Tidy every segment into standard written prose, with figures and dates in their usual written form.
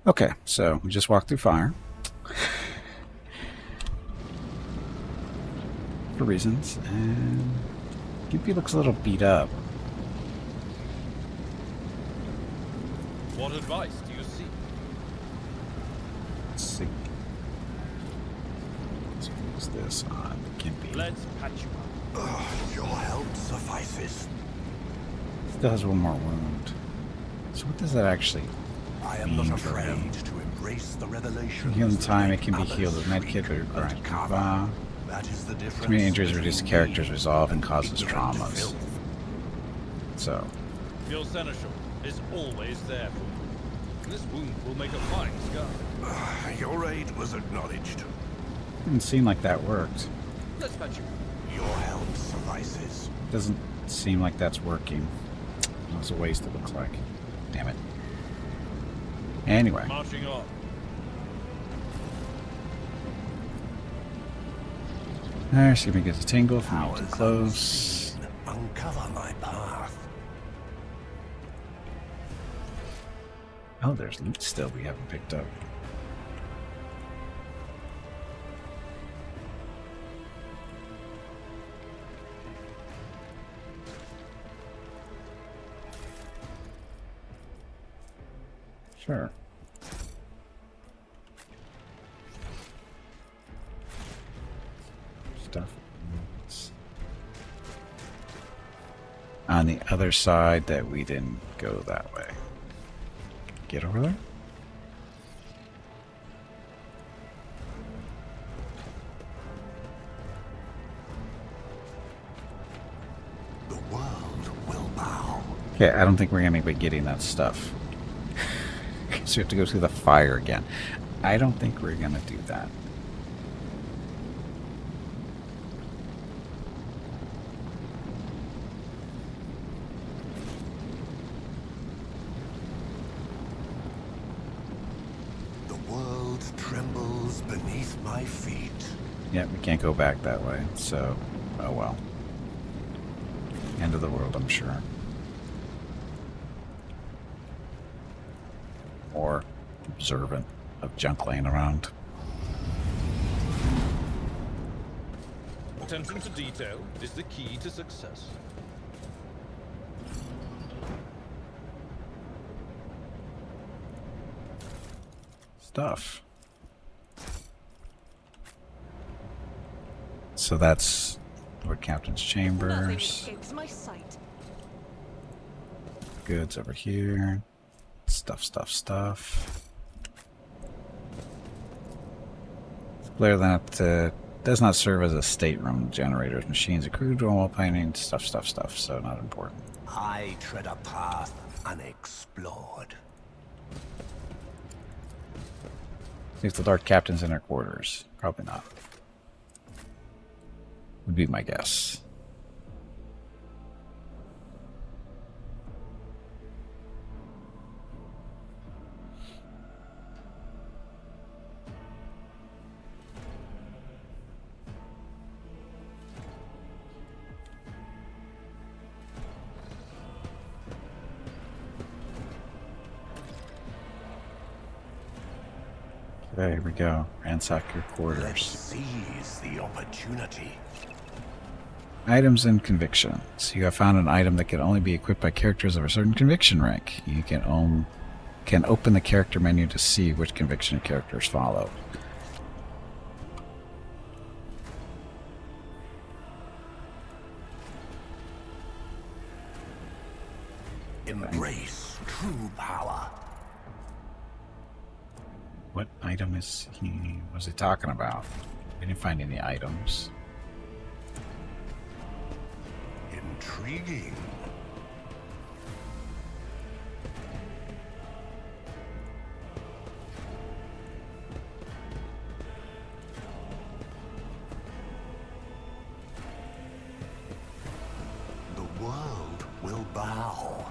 Okay, so we just walked through fire for reasons, and Gimpy looks a little beat up. What advice do you seek? Let's see. So what's this on Gimpy? Let's patch you up. Your help suffices. Still has one more wound. So what does that actually I am mean not for him? afraid to embrace the revelation. Healing time, it can be healed with medkit, but requires cover. That is the difference. Too many injuries reduce the character's resolve and causes traumas. So, Your seneschal is always there for you. This wound will make a fine scar. Your aid was acknowledged. didn't seem like that worked. Let's patch you up. Your help suffices. Doesn't seem like that's working. It was a waste, it looks like. Damn it. Anyway. Marching on. There, see if we get a tingle from too close. Uncover my path. Oh, there's loot still we haven't picked up. Sure. Stuff. On the other side that we didn't go that way. Get over there? The world will bow. Okay, I don't think we're going to be getting that stuff. So we have to go through the fire again. I don't think we're going to do that. The world trembles beneath my feet. Yeah, we can't go back that way, so, oh well. End of the world, I'm sure. Or observant of junk laying around. Attention to detail is the key to success. Stuff. So that's Lord Captain's chambers. Escapes my sight. Goods over here. Stuff. Flare that does not serve as a stateroom. Generators, machines, a crew door while painting. Stuff. So not important. I tread a path unexplored. See if the Lord Captain's in their quarters. Probably not. Would be my guess. There we go. Ransack your Let's quarters. seize the opportunity. Items and convictions. You have found an item that can only be equipped by characters of a certain conviction rank. You can open the character menu to see which conviction characters follow. Embrace true power. What item is he? Was he talking about? We didn't find any items. Intriguing. The world will bow.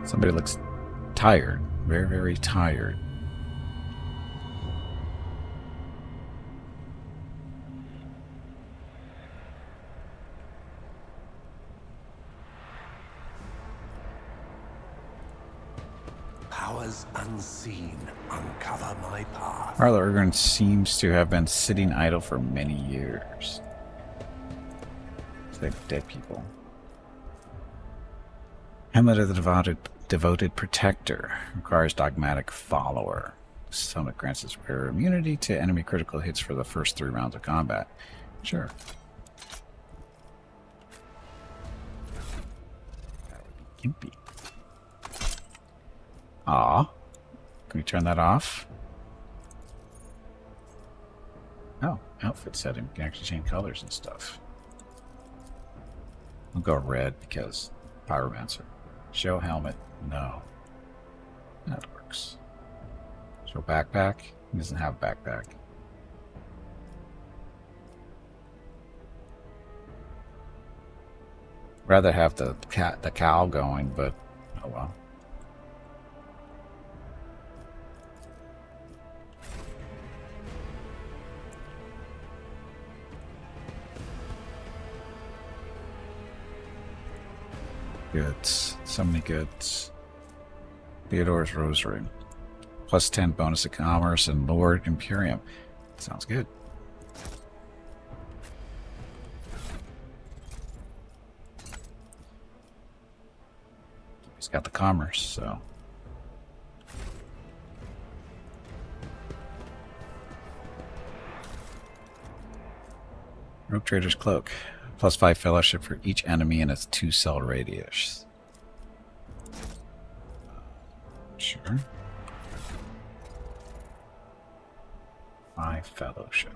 Somebody looks tired. Very tired. Powers unseen uncover my path. Arlo Urgon seems to have been sitting idle for many years. It's like dead people. Hamlet of the devoted protector requires dogmatic follower. Summit grants us rare immunity to enemy critical hits for the first 3 rounds of combat. Sure. That would be gimpy. Aw. Can we turn that off? Oh, outfit setting. We can actually change colors and stuff. We'll go red because Pyromancer. Show helmet. No. That works. Show backpack. He doesn't have a backpack. Rather have the cowl going, but oh well. Goods. So many goods. Theodore's Rosary. Plus 10 bonus to commerce and Lord Imperium. Sounds good. He's got the commerce, so. Rogue Trader's Cloak. Plus 5 fellowship for each enemy in its 2-cell radius. Sure. 5 fellowship.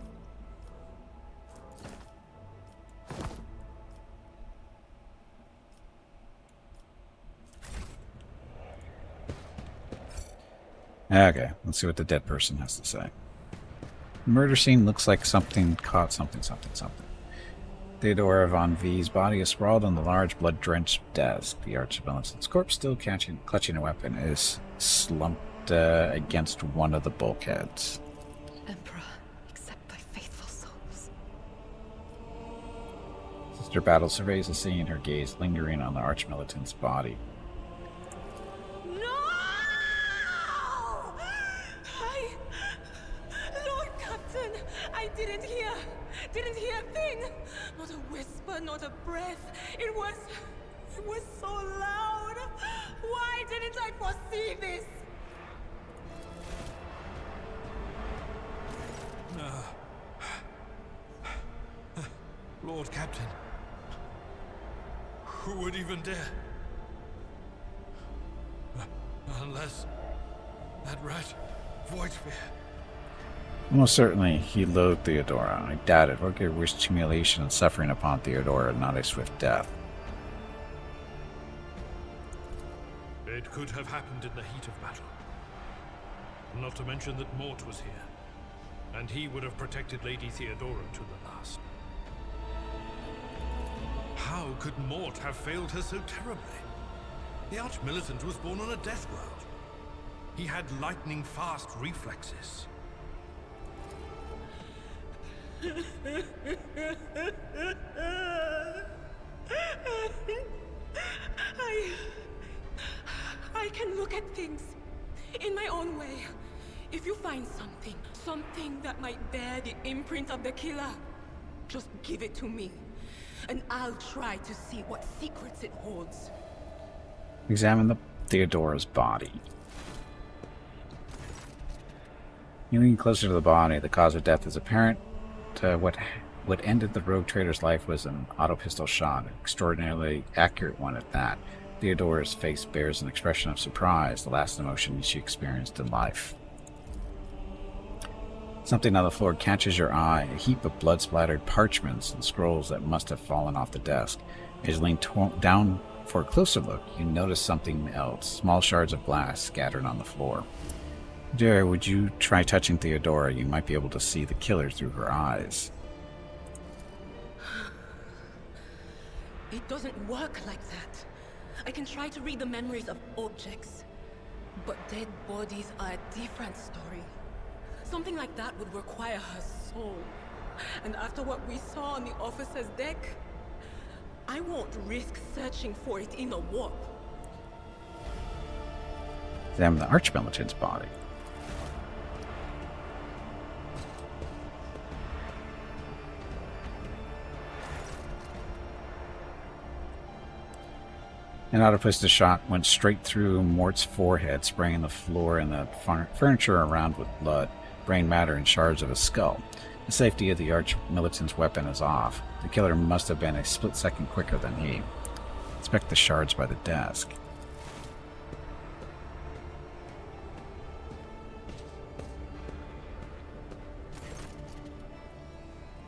Okay, let's see what the dead person has to say. The murder scene looks like something caught something. Theodora von V's body is sprawled on the large, blood-drenched desk. The Archmilitant's corpse, still clutching a weapon, is slumped against one of the bulkheads. Emperor, accept thy faithful souls. Sister Battle surveys the scene, her gaze lingering on the Archmilitant's body. Lord Captain, I didn't hear a thing. Not a whisper, not a breath. It was so loud. Why didn't I foresee this? Lord Captain, who would even dare? Unless that rat, Voidsphere. Almost certainly he loathed Theodora. I doubt it. Orchid wished humiliation and suffering upon Theodora, not a swift death. It could have happened in the heat of battle. Not to mention that Mort was here, and he would have protected Lady Theodora to the last. How could Mort have failed her so terribly? The Archmilitant was born on a death world. He had lightning-fast reflexes. I can look at things in my own way. If you find something that might bear the imprint of the killer, just give it to me, and I'll try to see what secrets it holds. Examine Theodora's body. Moving closer to the body, the cause of death is apparent. What ended the rogue trader's life was an auto pistol shot, an extraordinarily accurate one at that. Theodora's face bears an expression of surprise, the last emotion she experienced in life. Something on the floor catches your eye, a heap of blood-splattered parchments and scrolls that must have fallen off the desk. As you lean down for a closer look, you notice something else, small shards of glass scattered on the floor. Jerry, would you try touching Theodora? You might be able to see the killer through her eyes. It doesn't work like that. I can try to read the memories of objects, but dead bodies are a different story. Something like that would require her soul. And after what we saw on the officer's deck, I won't risk searching for it in a warp. Examine the archmilitant's body. An out-of-place shot went straight through Mort's forehead, spraying the floor and the furniture around with blood, brain matter, and shards of his skull. The safety of the arch-militant's weapon is off. The killer must have been a split second quicker than he. Inspect the shards by the desk.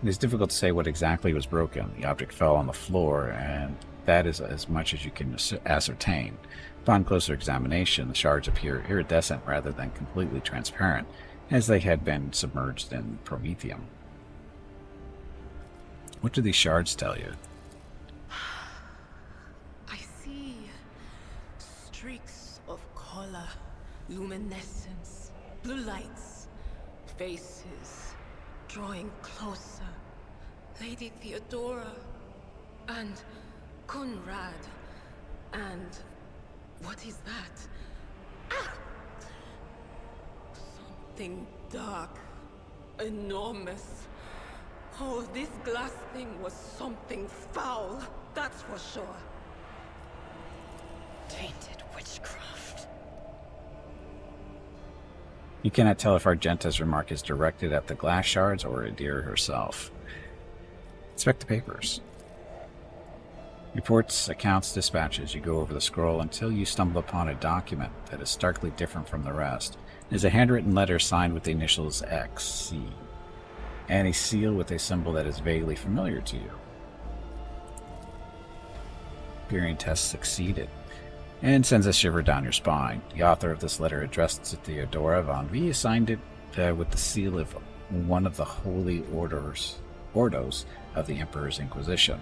It is difficult to say what exactly was broken. The object fell on the floor, and that is as much as you can ascertain. Upon closer examination, the shards appear iridescent rather than completely transparent, as they had been submerged in promethium. What do these shards tell you? I see streaks of color, luminescence, blue lights, faces drawing closer. Lady Theodora and Conrad and what is that? Ah! Something dark, enormous. Oh, this glass thing was something foul, that's for sure. Tainted witchcraft. You cannot tell if Argenta's remark is directed at the glass shards or Adira herself. Inspect the papers. Reports, accounts, dispatches. You go over the scroll until you stumble upon a document that is starkly different from the rest. It is a handwritten letter signed with the initials XC, and a seal with a symbol that is vaguely familiar to you. Peering test succeeded, and sends a shiver down your spine. The author of this letter, addressed to Theodora von V, signed it with the seal of one of the holy ordos of the Emperor's Inquisition,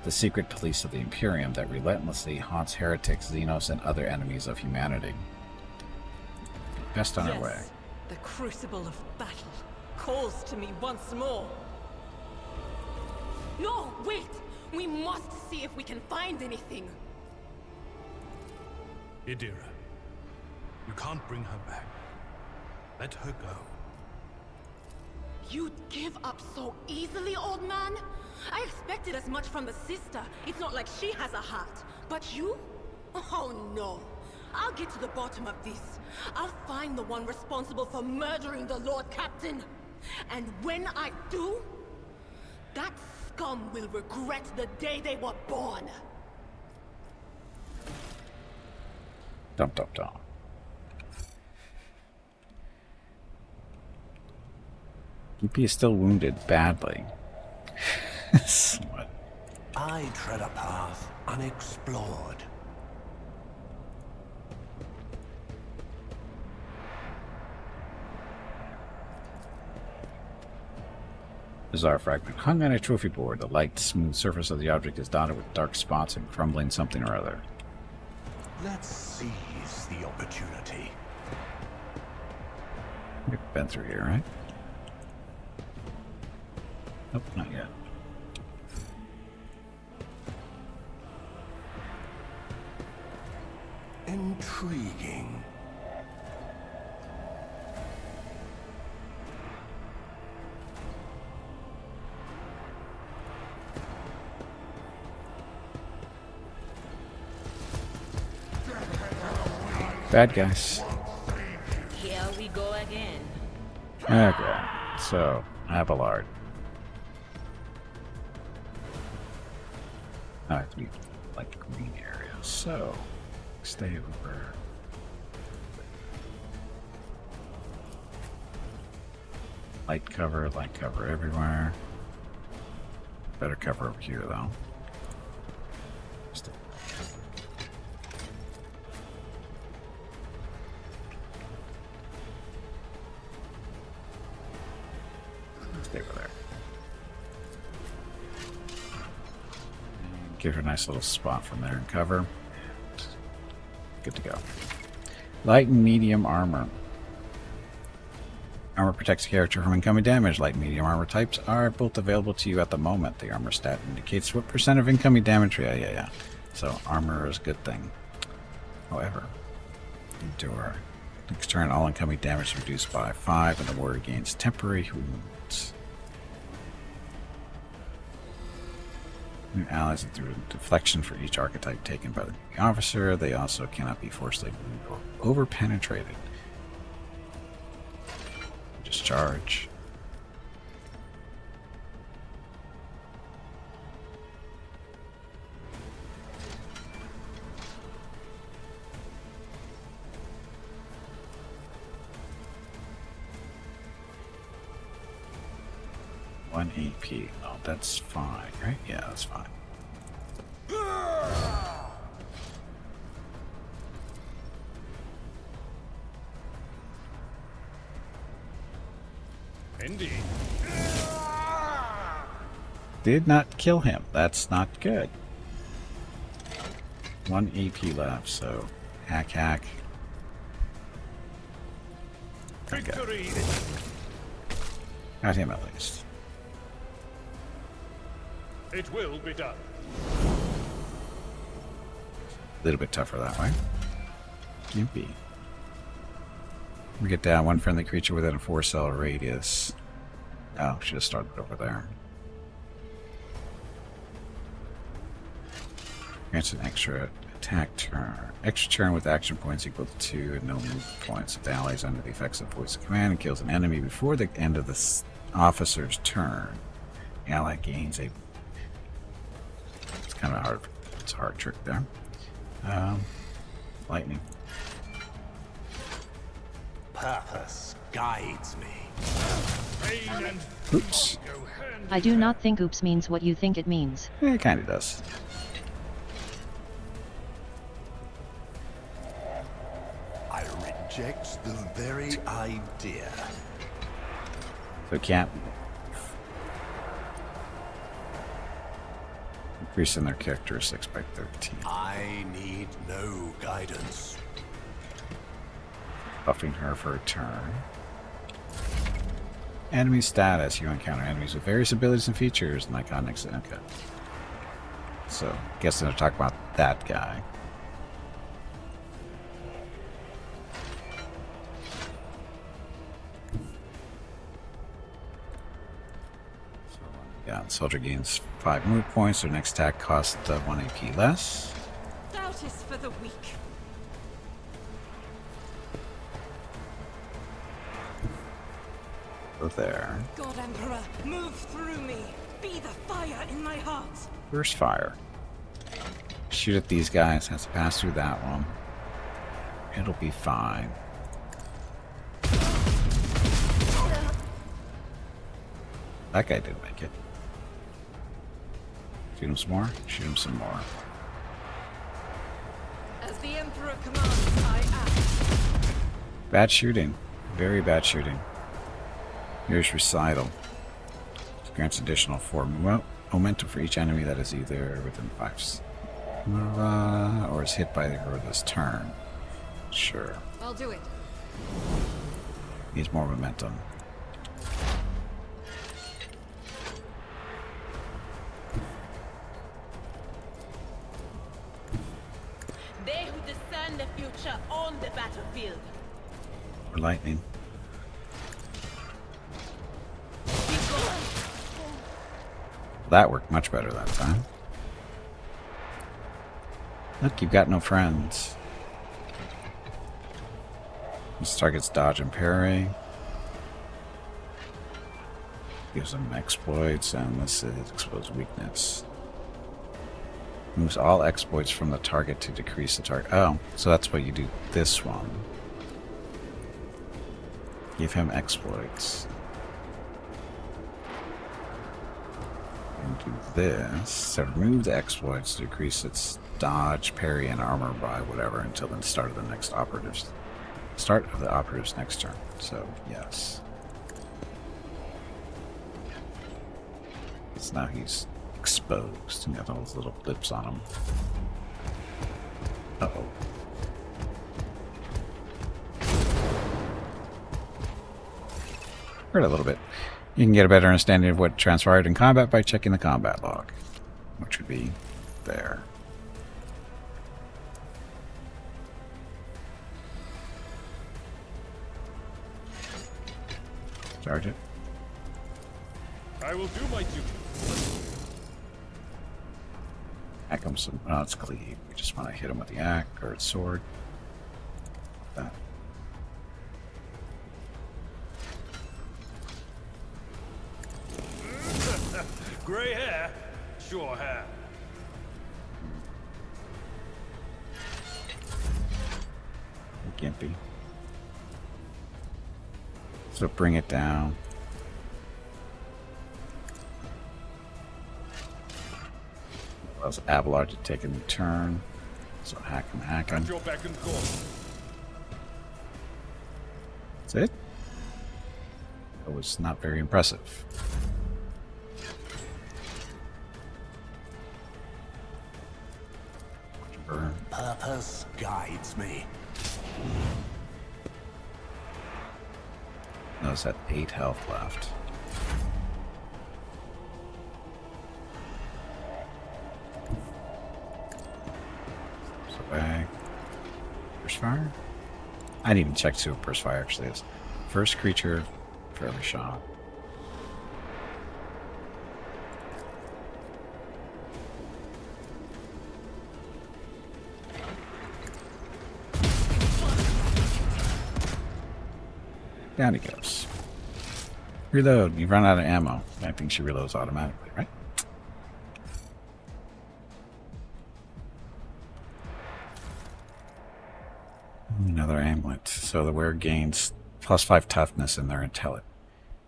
the secret police of the Imperium that relentlessly haunts heretics, Xenos, and other enemies of humanity. Best on our way. The crucible of battle calls to me once more. No, wait! We must see if we can find anything. Adira, you can't bring her back. Let her go. You'd give up so easily, old man? I expected as much from the sister. It's not like she has a heart. But you? Oh no. I'll get to the bottom of this. I'll find the one responsible for murdering the Lord Captain. And when I do, that scum will regret the day they were born. Dump, dump, dump. EP is still wounded badly. What? I tread a path unexplored. Bizarre fragment hung on a trophy board. The light, smooth surface of the object is dotted with dark spots and crumbling something or other. Let's seize the opportunity. We've been through here, right? Nope, not yet. Intriguing. Bad guys. Here we go again. Okay, so Abelard. I have to be like green area, so stay over. Light cover everywhere. Better cover over here though. Stay over there. And give her a nice little spot from there and cover. Good to go. Light and medium armor. Armor protects the character from incoming damage. Light and medium armor types are both available to you at the moment. The armor stat indicates what % of incoming damage. Yeah. So armor is a good thing. However, Endure. Next turn, all incoming damage reduced by 5, and the warrior gains temporary wounds. New allies through deflection for each archetype taken by the officer. They also cannot be forcibly moved or over-penetrated. Discharge. One AP. Oh, that's fine, right? Yeah, that's fine. Indeed. Did not kill him. That's not good. 1 AP left, so hack. Victory! Got him at least. It will be done. A little bit tougher that way. Gimpy. We get down one friendly creature within a 4-cell radius. Oh, should have started over there. Grants an extra attack turn. Extra turn with action points equal to 2 and no move points. If the ally is under the effects of voice of command and kills an enemy before the end of the officer's turn, the ally gains a... It's kind of hard. It's a hard trick there. Lightning. Purpose guides me. Pain and Oops. go hand I do not think oops means what you think it means. It kind of does. I reject the very idea. So it can't increasing their characteristics by 13. I need no guidance. Buffing her for a turn. Enemy status. You encounter enemies with various abilities and features and iconics. Okay. So, guessing they're talking about that guy. Yeah, soldier gains 5 move points. Their next attack costs 1 AP less. Doubt is for the weak. So there. God Emperor, move through me. Be the fire in my heart. Burst fire. Shoot at these guys. Has to pass through that one. It'll be fine. That guy didn't make it. Shoot him some more. Shoot him some more. As the Emperor commands, I act. Bad shooting. Very bad shooting. Here's Recital. Grants additional 4 momentum for each enemy that is either within 5 or is hit by the hero this turn. Sure. I'll do it. Needs more momentum. They who discern the future on the battlefield. Or lightning. That worked much better that time. Look, you've got no friends. This targets dodge and parry. Gives them exploits, and this is exposed weakness. Moves all exploits from the target to decrease the target. Oh, so that's what you do this one. Give him exploits. And do this. So remove the exploits to decrease its dodge, parry, and armor by whatever until the start of the next operative's next turn. So yes. So now he's exposed and got all those little blips on him. Uh-oh. Hurt a little bit. You can get a better understanding of what transpired in combat by checking the combat log, which would be there. Charge it. I will do my duty. Hack him some. Oh, it's cleave. We just want to hit him with the axe or sword. That. Gray hair? Sure hair. Gimpy. So bring it down. Allows Abelard to take a new turn. So hack him, hack him. At your beck and call. That's it? That was not very impressive. Burn. Purpose guides me. Notice that 8 health left. So back. Burst fire? I didn't even check to see what burst fire actually is. First creature, fairly shot. Down he goes. Reload. You run out of ammo. I think she reloads automatically, right? Another amulet. So the wearer gains +5 toughness in their intelligence.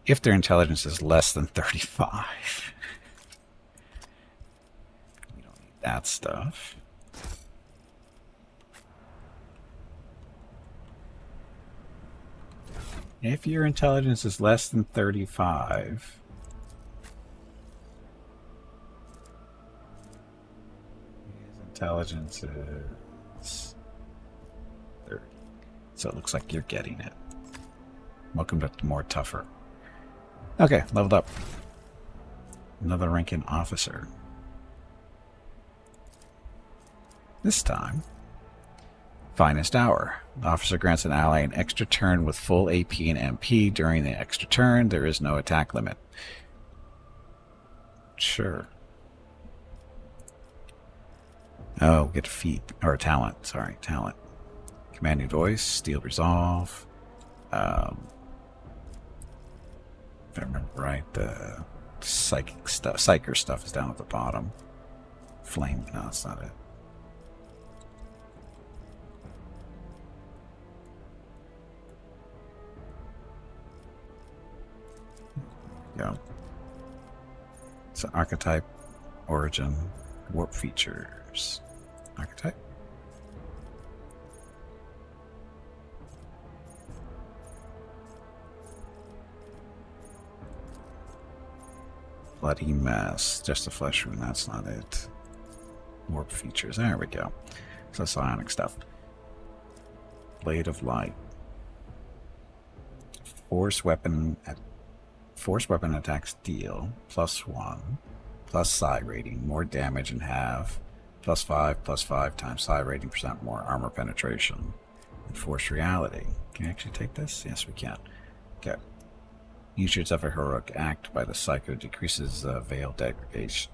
If their intelligence is less than 35. We don't need that stuff. If your intelligence is less than 35, his intelligence is 30. So it looks like you're getting it. Welcome to more tougher. Okay, leveled up. Another ranking officer. This time, Finest Hour. The officer grants an ally an extra turn with full AP and MP. During the extra turn, there is no attack limit. Sure. Oh, get a feat. Or a talent. Sorry, talent. Commanding voice, steel resolve. If I remember right, the psychic stuff, psyker stuff is down at the bottom. Flame, no, that's not it. Go. So archetype, origin, warp features. Archetype. Bloody mess. Just a flesh wound, that's not it. Warp features. There we go. So that's psionic stuff. Blade of light. Force weapon attacks deal +1 plus psi rating, more damage and have +5 times psi rating % more armor penetration. And force reality. Can you actually take this? Yes, we can. Okay. Usage of a heroic act by the psycho decreases veil degradation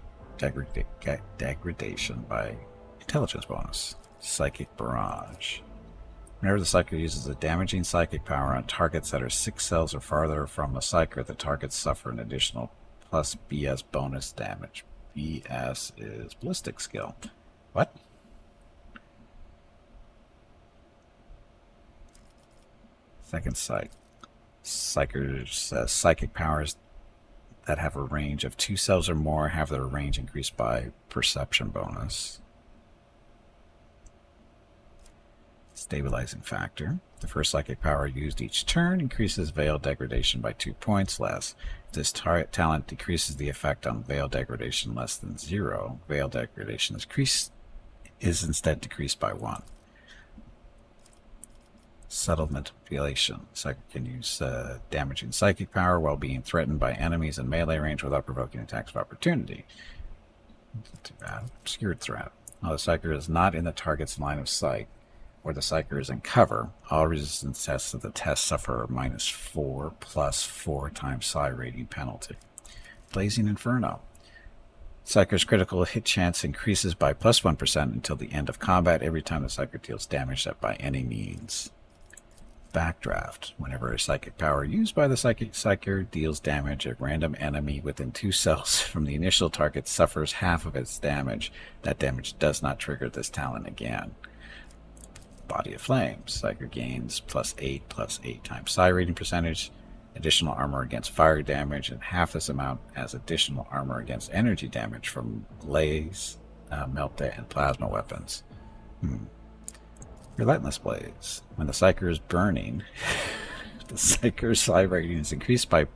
by intelligence bonus. Psychic barrage. Whenever the Psyker uses a damaging psychic power on targets that are 6 cells or farther from the Psyker, the targets suffer an additional plus BS bonus damage. BS is ballistic skill. What? Second sight. Psyker's psychic powers that have a range of 2 cells or more have their range increased by perception bonus. Stabilizing factor. The first psychic power used each turn increases veil degradation by 2 points less. If this talent decreases the effect on veil degradation less than 0, veil degradation is instead decreased by 1. Subtle manipulation. Psychic can use damaging psychic power while being threatened by enemies in melee range without provoking attacks of opportunity. Not too bad. Obscured threat. While the Psyker is not in the target's line of sight, or the Psyker is in cover, all resistance tests of the test suffer a -4 plus 4 times psi rating penalty. Blazing Inferno. Psyker's critical hit chance increases by +1% until the end of combat every time the Psyker deals damage that by any means. Backdraft. Whenever a psychic power used by the Psyker deals damage, a random enemy within 2 cells from the initial target suffers half of its damage. That damage does not trigger this talent again. Body of Flames. Psyker gains +8 times psi rating percentage, additional armor against fire damage, and half this amount as additional armor against energy damage from blaze, melta, and plasma weapons. Relentless Blaze. When the Psyker is burning, the Psyker's psi rating is increased by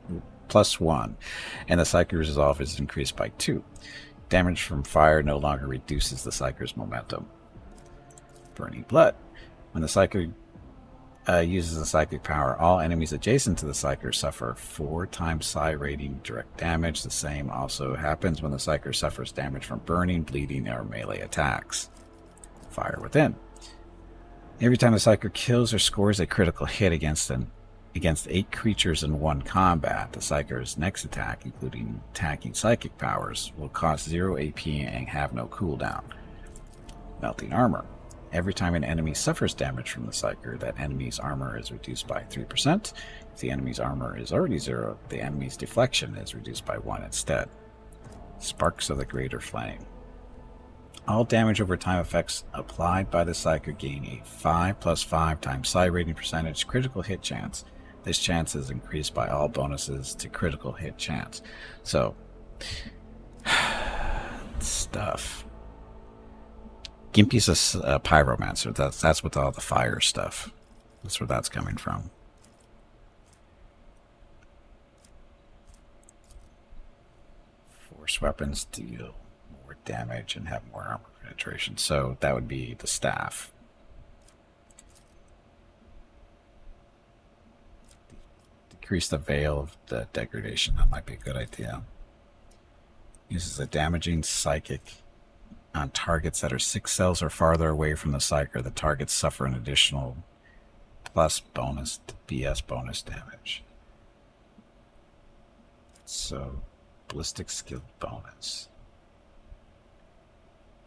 +1, and the Psyker's resolve is increased by 2. Damage from fire no longer reduces the Psyker's momentum. Burning Blood. When the Psyker uses a psychic power, all enemies adjacent to the Psyker suffer 4 times psi rating direct damage. The same also happens when the Psyker suffers damage from burning, bleeding, or melee attacks. Fire Within. Every time the Psyker kills or scores a critical hit against 8 creatures in one combat, the Psyker's next attack, including attacking psychic powers, will cost 0 AP and have no cooldown. Melting Armor. Every time an enemy suffers damage from the Psyker, that enemy's armor is reduced by 3%. If the enemy's armor is already 0, the enemy's deflection is reduced by 1 instead. Sparks of the Greater Flame. All damage over time effects applied by the Psyker gain a 5 + 5 times psi rating percentage critical hit chance. This chance is increased by all bonuses to critical hit chance. So, stuff. Gimpy's a pyromancer. That's with all the fire stuff. That's where that's coming from. Force weapons deal more damage and have more armor penetration. So that would be the staff. Decrease the veil of the degradation. That might be a good idea. Uses a damaging psychic on targets that are 6 cells or farther away from the Psyker. The targets suffer an additional plus bonus BS bonus damage. So ballistic skill bonus.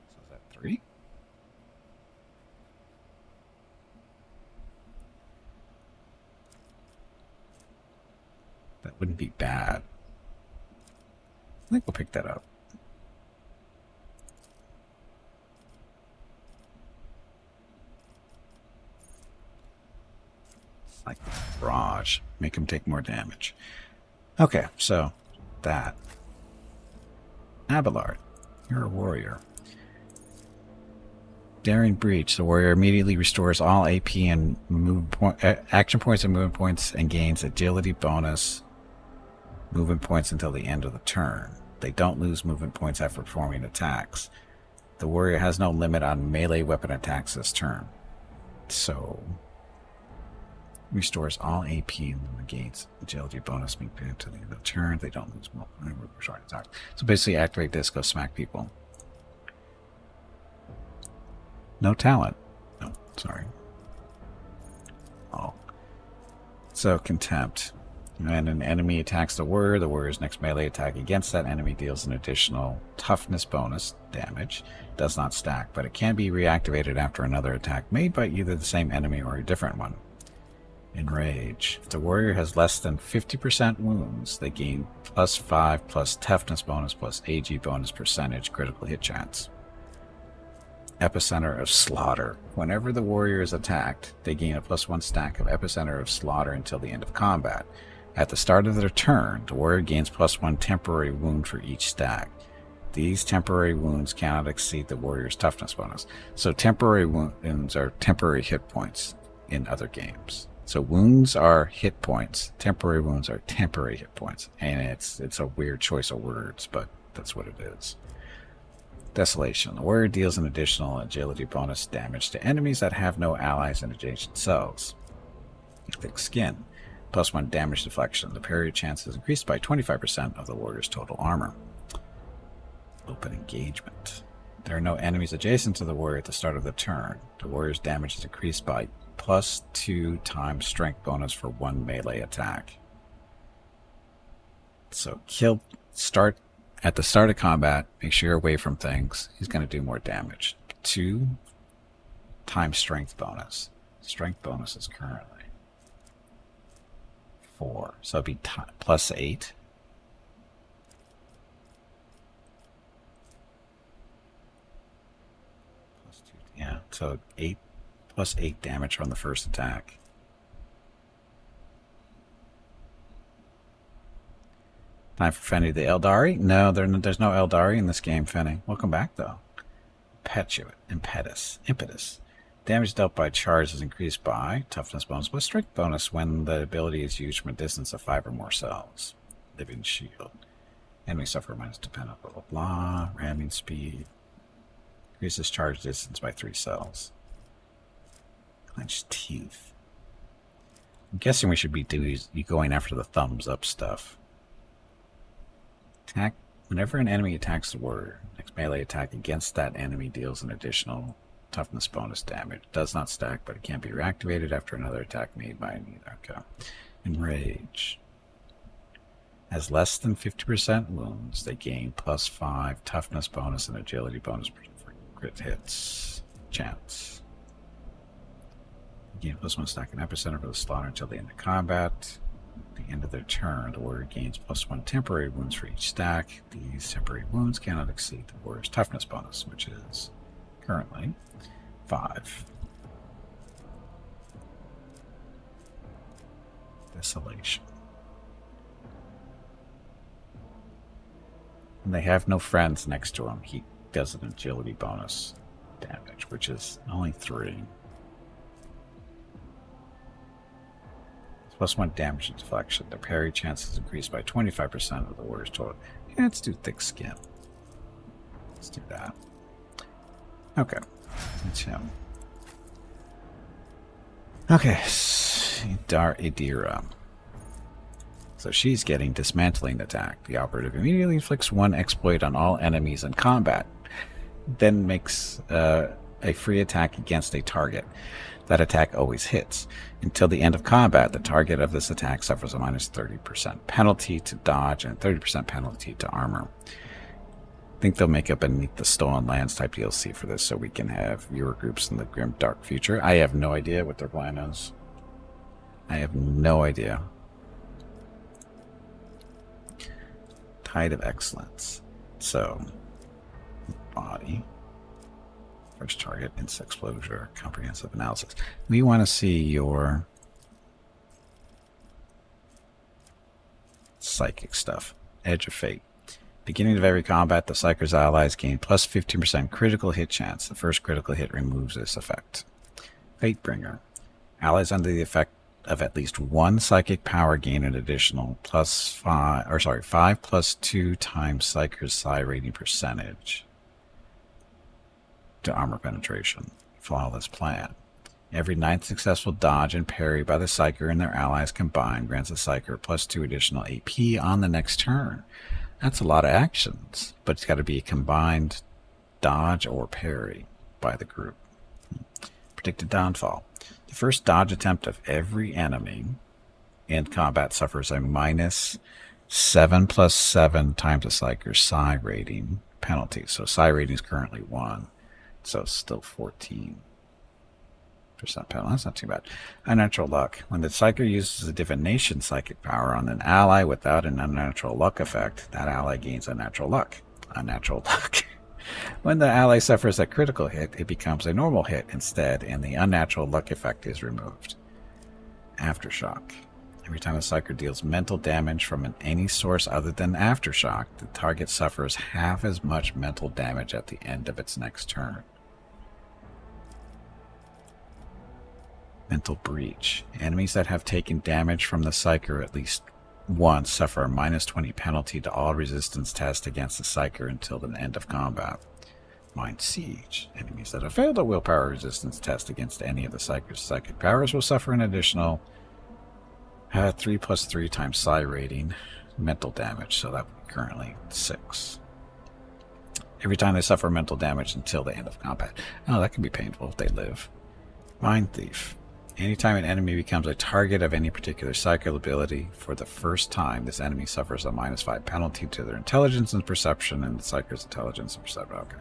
So is that 3? That wouldn't be bad. I think we'll pick that up. Like barrage. Make him take more damage. Okay, so that. Abelard. You're a warrior. Daring Breach. The warrior immediately restores all AP and action points and movement points and gains agility bonus movement points until the end of the turn. They don't lose movement points after performing attacks. The warrior has no limit on melee weapon attacks this turn. So restores all AP and negates agility bonus being paid to the end of the turn. They don't lose movement attacks. So basically activate this, go smack people. No talent. No, sorry. Oh. So Contempt. When an enemy attacks the warrior's next melee attack against that enemy deals an additional toughness bonus damage. It does not stack, but it can be reactivated after another attack made by either the same enemy or a different one. Enrage. If the warrior has less than 50% wounds, they gain +5 plus toughness bonus plus AG bonus percentage critical hit chance. Epicenter of Slaughter. Whenever the warrior is attacked, they gain a +1 stack of Epicenter of Slaughter until the end of combat. At the start of their turn, the warrior gains +1 temporary wound for each stack. These temporary wounds cannot exceed the warrior's toughness bonus. So temporary wounds are temporary hit points in other games. So wounds are hit points. Temporary wounds are temporary hit points. And it's a weird choice of words, but that's what it is. Desolation. The warrior deals an additional agility bonus damage to enemies that have no allies in adjacent cells. Thick Skin. +1 damage deflection. The parry chance is increased by 25% of the warrior's total armor. Open Engagement. There are no enemies adjacent to the warrior at the start of the turn. The warrior's damage is increased by +2 times strength bonus for 1 melee attack. So start at the start of combat, make sure you're away from things. He's going to do more damage. 2 times strength bonus. Strength bonus is currently 4. So it'd be +8. Yeah, so 8 +8 damage from the first attack. Time for Fenny the Eldari? No, there's no Eldari in this game, Fenny. Welcome back, though. Impetus. Damage dealt by charge is increased by toughness bonus plus strength bonus when the ability is used from a distance of 5 or more cells. Living shield. Enemies suffer -2 penalty, blah, blah, blah. Ramming speed. Increases charge distance by 3 cells. Clenched teeth. I'm guessing we should be going after the thumbs up stuff. Attack. Whenever an enemy attacks the warrior, next melee attack against that enemy deals an additional toughness bonus damage. It does not stack, but it can be reactivated after another attack made by either. Okay. Enrage. Has less than 50% wounds, they gain +5 toughness bonus and agility bonus for crit hits. Chance. Gain +1 stack and epicenter for the slaughter until the end of combat. At the end of their turn, the warrior gains +1 temporary wounds for each stack. These temporary wounds cannot exceed the warrior's toughness bonus, which is currently 5. Desolation. And they have no friends next to him. He does an agility bonus damage, which is only 3. +1 damage and deflection. The parry chance is increased by 25% of the warrior's total. Yeah, let's do thick skin. Let's do that. Okay. That's him. Okay. Idira. So she's getting dismantling attack. The operative immediately inflicts 1 exploit on all enemies in combat. Then makes a free attack against a target. That attack always hits. Until the end of combat, the target of this attack suffers a -30% penalty to dodge and 30% penalty to armor. I think they'll make up Beneath the Stolen Lands type DLC for this so we can have viewer groups in the grim dark future. I have no idea what their plan is. I have no idea. Tide of Excellence. So, body. First target, insect exposure, comprehensive analysis. We want to see your psychic stuff. Edge of Fate. Beginning of every combat, the Psyker's allies gain +15% critical hit chance. The first critical hit removes this effect. Fatebringer. Allies under the effect of at least 1 psychic power gain an additional 5 +2 times Psyker's psi rating percentage to armor penetration. Flawless plan. Every 9th successful dodge and parry by the Psyker and their allies combined grants the Psyker +2 additional AP on the next turn. That's a lot of actions, but it's got to be a combined dodge or parry by the group. Predicted downfall. The first dodge attempt of every enemy in combat suffers a -7 + 7 times the Psyker's psi rating penalty. So psi rating is currently 1. So it's still 14% penalty. That's not too bad. Unnatural luck. When the Psyker uses a divination psychic power on an ally without an unnatural luck effect, that ally gains unnatural luck. Unnatural luck. When the ally suffers a critical hit, it becomes a normal hit instead, and the unnatural luck effect is removed. Aftershock. Every time the Psyker deals mental damage from any source other than Aftershock, the target suffers half as much mental damage at the end of its next turn. Mental Breach. Enemies that have taken damage from the Psyker at least once suffer a -20 penalty to all resistance tests against the Psyker until the end of combat. Mind Siege. Enemies that have failed a willpower resistance test against any of the Psyker's psychic powers will suffer an additional 3 + 3 times psi rating mental damage, so that would be currently 6. Every time they suffer mental damage until the end of combat. Oh, that can be painful if they live. Mind Thief. Anytime an enemy becomes a target of any particular psychic ability for the first time, this enemy suffers a -5 penalty to their intelligence and perception, and the psyker's intelligence and perception. Okay.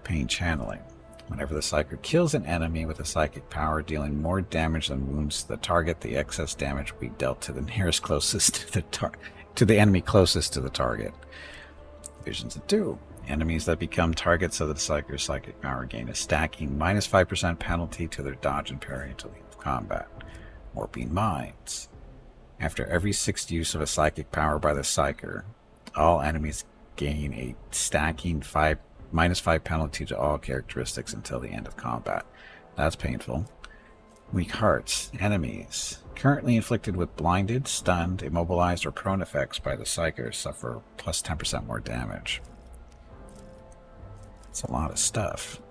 Pain Channeling. Whenever the psyker kills an enemy with a psychic power dealing more damage than wounds to the target, the excess damage will be dealt to the nearest closest to the enemy closest to the target. Visions of 2. Enemies that become targets of the psyker's psychic power gain a stacking -5% penalty to their dodge and parry until the end of combat. Warping Minds. After every 6th use of a psychic power by the psyker, all enemies gain a stacking -5 penalty to all characteristics until the end of combat. That's painful. Weak Hearts. Enemies currently inflicted with blinded, stunned, immobilized, or prone effects by the psyker suffer plus 10% more damage. It's a lot of stuff.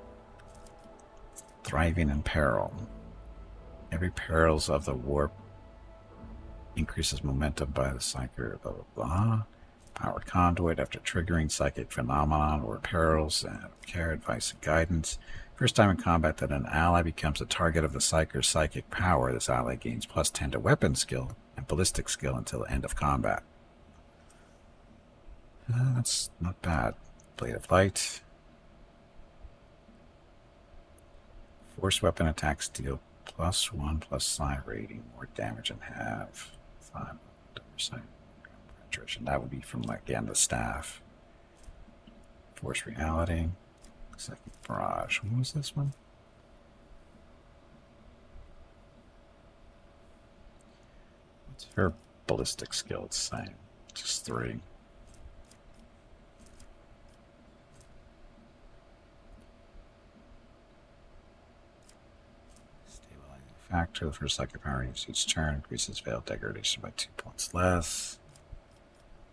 Thriving in Peril. Every perils of the warp increases momentum by the psyker, blah blah blah. Powered Conduit. After triggering psychic phenomenon or perils and care, advice, and guidance. First time in combat that an ally becomes a target of the psyker's psychic power, this ally gains plus 10 to weapon skill and ballistic skill until the end of combat. That's not bad. Blade of Light. Force weapon attacks deal +1/+5 rating, more damage and half. 5% penetration. That would be from, again, the staff. Force Reality. Second Barrage. What was this one? What's her ballistic skill? It's the same. Just 3. Factor. The first psychic power used each turn increases veil degradation by 2 points less.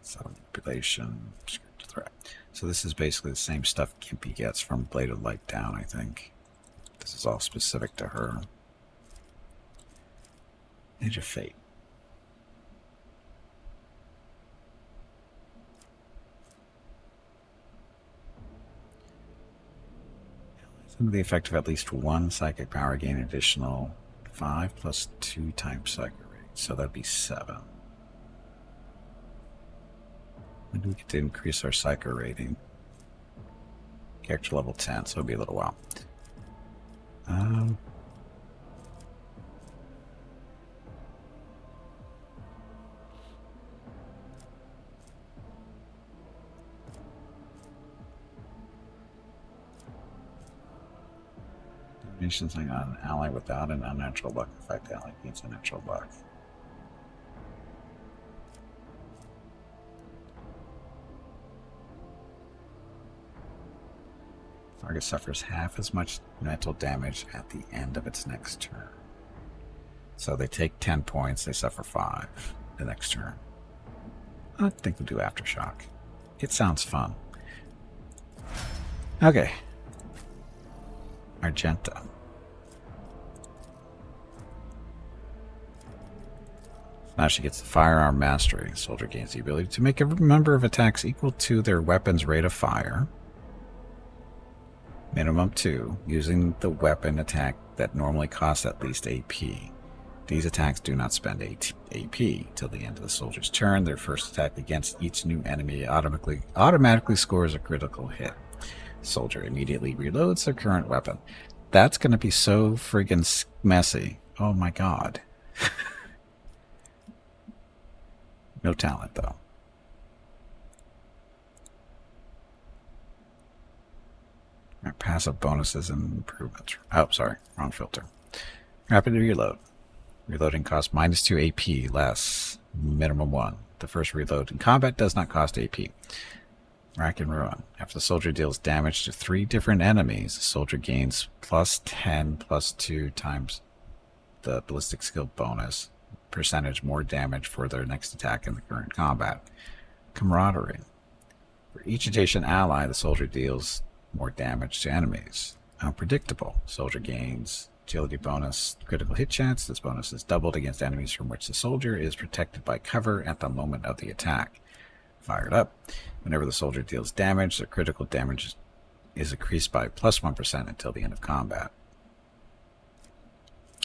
Subtle manipulation, script threat. So this is basically the same stuff Gimpy gets from Blade of Light down, I think. This is all specific to her. Age of Fate. Under the effect of at least one psychic power, gain additional 5 + 2 times psychic rate. So that'd be 7. When do we get to increase our psychic rating? Character level 10, so it'll be a little while. Dominations on an ally without an unnatural luck effect. The ally gains unnatural luck. Target suffers half as much mental damage at the end of its next turn. So they take 10 points, they suffer 5 the next turn. I think we'll do Aftershock. It sounds fun. Okay. Argenta. Now she gets the Firearm Mastery. The soldier gains the ability to make a number of attacks equal to their weapon's rate of fire. Minimum 2, using the weapon attack that normally costs at least AP. These attacks do not spend AP till the end of the soldier's turn. Their first attack against each new enemy automatically scores a critical hit. The soldier immediately reloads their current weapon. That's going to be so friggin' messy. Oh my god. No talent, though. Passive bonuses and improvements. Oh, sorry. Wrong filter. Rapid reload. Reloading costs -2 AP less. Minimum 1. The first reload in combat does not cost AP. Rack and Ruin. After the soldier deals damage to 3 different enemies, the soldier gains +10 +2 times the ballistic skill bonus percentage more damage for their next attack in the current combat. Camaraderie. For each adjacent ally, the soldier deals more damage to enemies. Unpredictable. Soldier gains agility bonus, critical hit chance. This bonus is doubled against enemies from which the soldier is protected by cover at the moment of the attack. Fired up. Whenever the soldier deals damage, the critical damage is increased by plus 1% until the end of combat.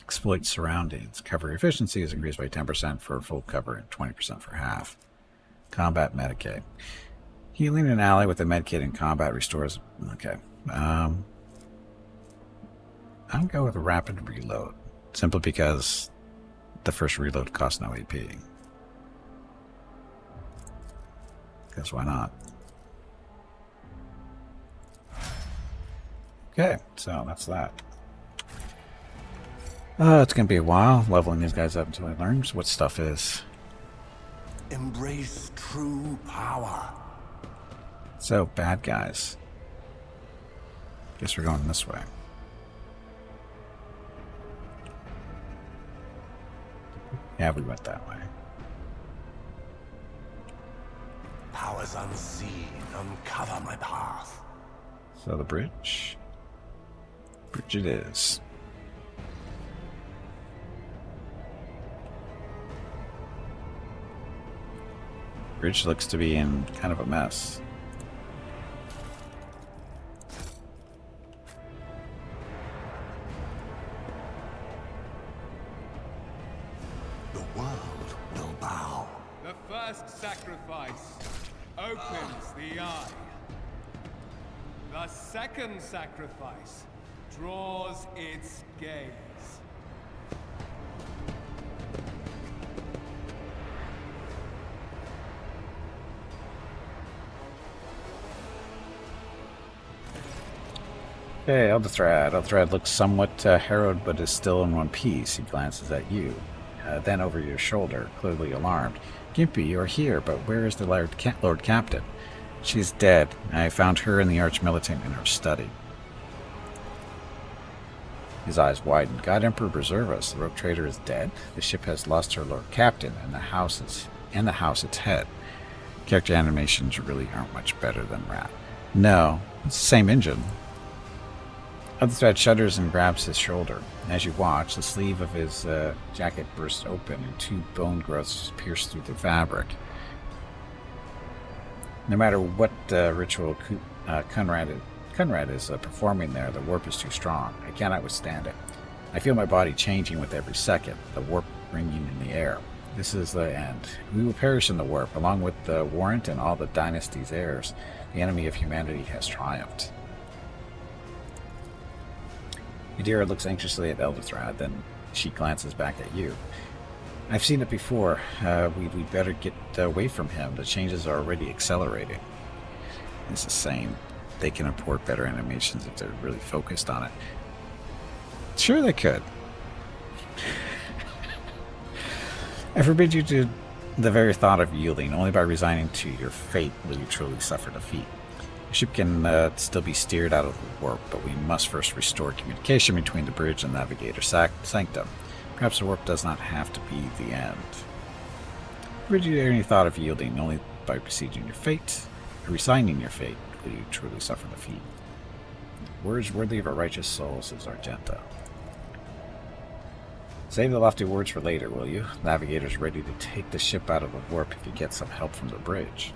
Exploit surroundings. Cover efficiency is increased by 10% for full cover and 20% for half. Combat medikit. Healing an ally with a medkit in combat restores... Okay. I'll go with a rapid reload. Simply because the first reload costs no AP. Because why not? Okay, so that's that. It's going to be a while leveling these guys up until I learn what stuff is. Embrace true power. So, bad guys. Guess we're going this way. Yeah, we went that way. Powers unseen, uncover my path. So the bridge. Bridge it is. Bridge looks to be in kind of a mess. The world will bow. The first sacrifice opens the eye. The second sacrifice draws its gaze. Okay, Elderthrad. Elderthrad looks somewhat harrowed, but is still in one piece. He glances at you, then over your shoulder, clearly alarmed. Gimpy, you are here, but where is the Lord Captain? She is dead. I found her and the Archmilitant in her study. His eyes widen. God Emperor preserve us. The rogue trader is dead. The ship has lost her Lord Captain, and the house its head. Character animations really aren't much better than Rat. No, it's the same engine. Elderthrad shudders and grabs his shoulder. As you watch, the sleeve of his jacket bursts open and two bone growths pierce through the fabric. No matter what ritual Conrad is performing there, the warp is too strong. I cannot withstand it. I feel my body changing with every second, the warp ringing in the air. This is the end. We will perish in the warp, along with the Warrant and all the dynasty's heirs. The enemy of humanity has triumphed. Yadira looks anxiously at Elderthrad, then she glances back at you. I've seen it before. We'd better get away from him. The changes are already accelerating. It's the same. They can import better animations if they're really focused on it. Sure they could. I forbid you to the very thought of yielding. Only by resigning to your fate will you truly suffer defeat. The ship can still be steered out of the warp, but we must first restore communication between the bridge and Navigator Sanctum. Perhaps the warp does not have to be the end. Forbid you any thought of yielding. Only by resigning your fate will you truly suffer defeat. Words worthy of a righteous soul, says Argenta. Save the lofty words for later, will you? Navigator's ready to take the ship out of the warp if you get some help from the bridge.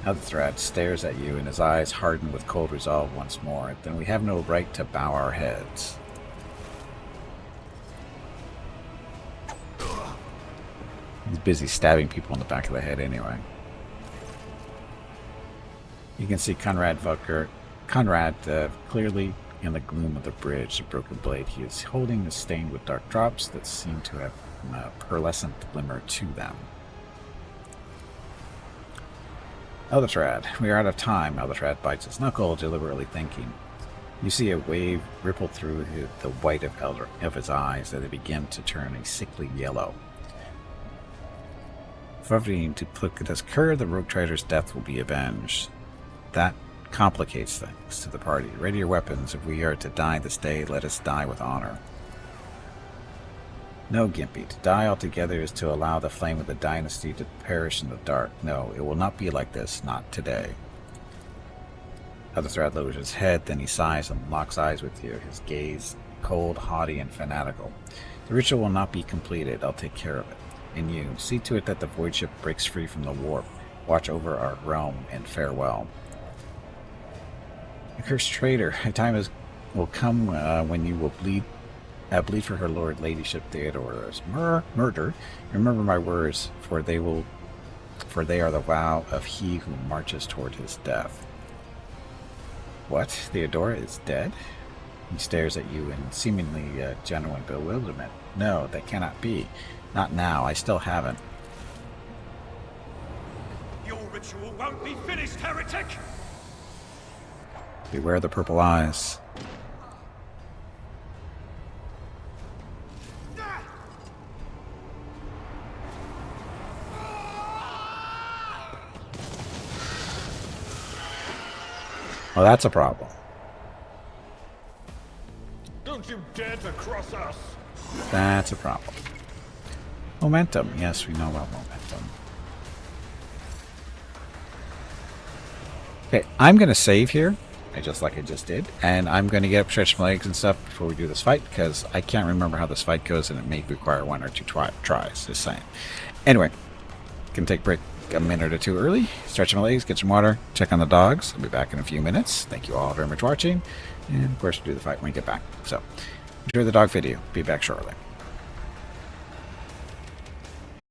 Elderthrad stares at you, and his eyes harden with cold resolve once more. Then we have no right to bow our heads. He's busy stabbing people in the back of the head anyway. You can see Conrad clearly in the gloom of the bridge, the broken blade. He is holding the stained with dark drops that seem to have a pearlescent glimmer to them. Elderthrad, we are out of time. Elderthrad bites his knuckle, deliberately thinking. You see a wave ripple through the white of his eyes as they begin to turn a sickly yellow. Forgetting to Placitus Cur, the rogue trader's death will be avenged. That complicates things to the party. Ready your weapons. If we are to die this day, let us die with honor. No, Gimpy. To die altogether is to allow the flame of the dynasty to perish in the dark. No, it will not be like this. Not today. Elderthrad lowers his head, then he sighs and locks eyes with you, his gaze cold, haughty, and fanatical. The ritual will not be completed. I'll take care of it. in you. See to it that the void ship breaks free from the warp. Watch over our realm, and farewell. Accursed traitor, a time will come when you will bleed for her lord, ladyship Theodora's murder. Remember my words, for they are the vow of he who marches toward his death. What? Theodora is dead? He stares at you in seemingly genuine bewilderment. No, that cannot be. Not now. I still haven't. Your ritual won't be finished, heretic! Beware the purple eyes. Well, that's a problem. Don't you dare to cross us! That's a problem. Momentum. Yes, we know about momentum. Okay, I'm going to save here, just like I just did. And I'm going to get up, stretch my legs and stuff before we do this fight, because I can't remember how this fight goes, and it may require 1 or 2 tries, just saying. Anyway, can take a break a minute or two early, stretch my legs, get some water, check on the dogs. I'll be back in a few minutes. Thank you all very much for watching. And of course, we'll do the fight when we get back. So, enjoy the dog video. Be back shortly.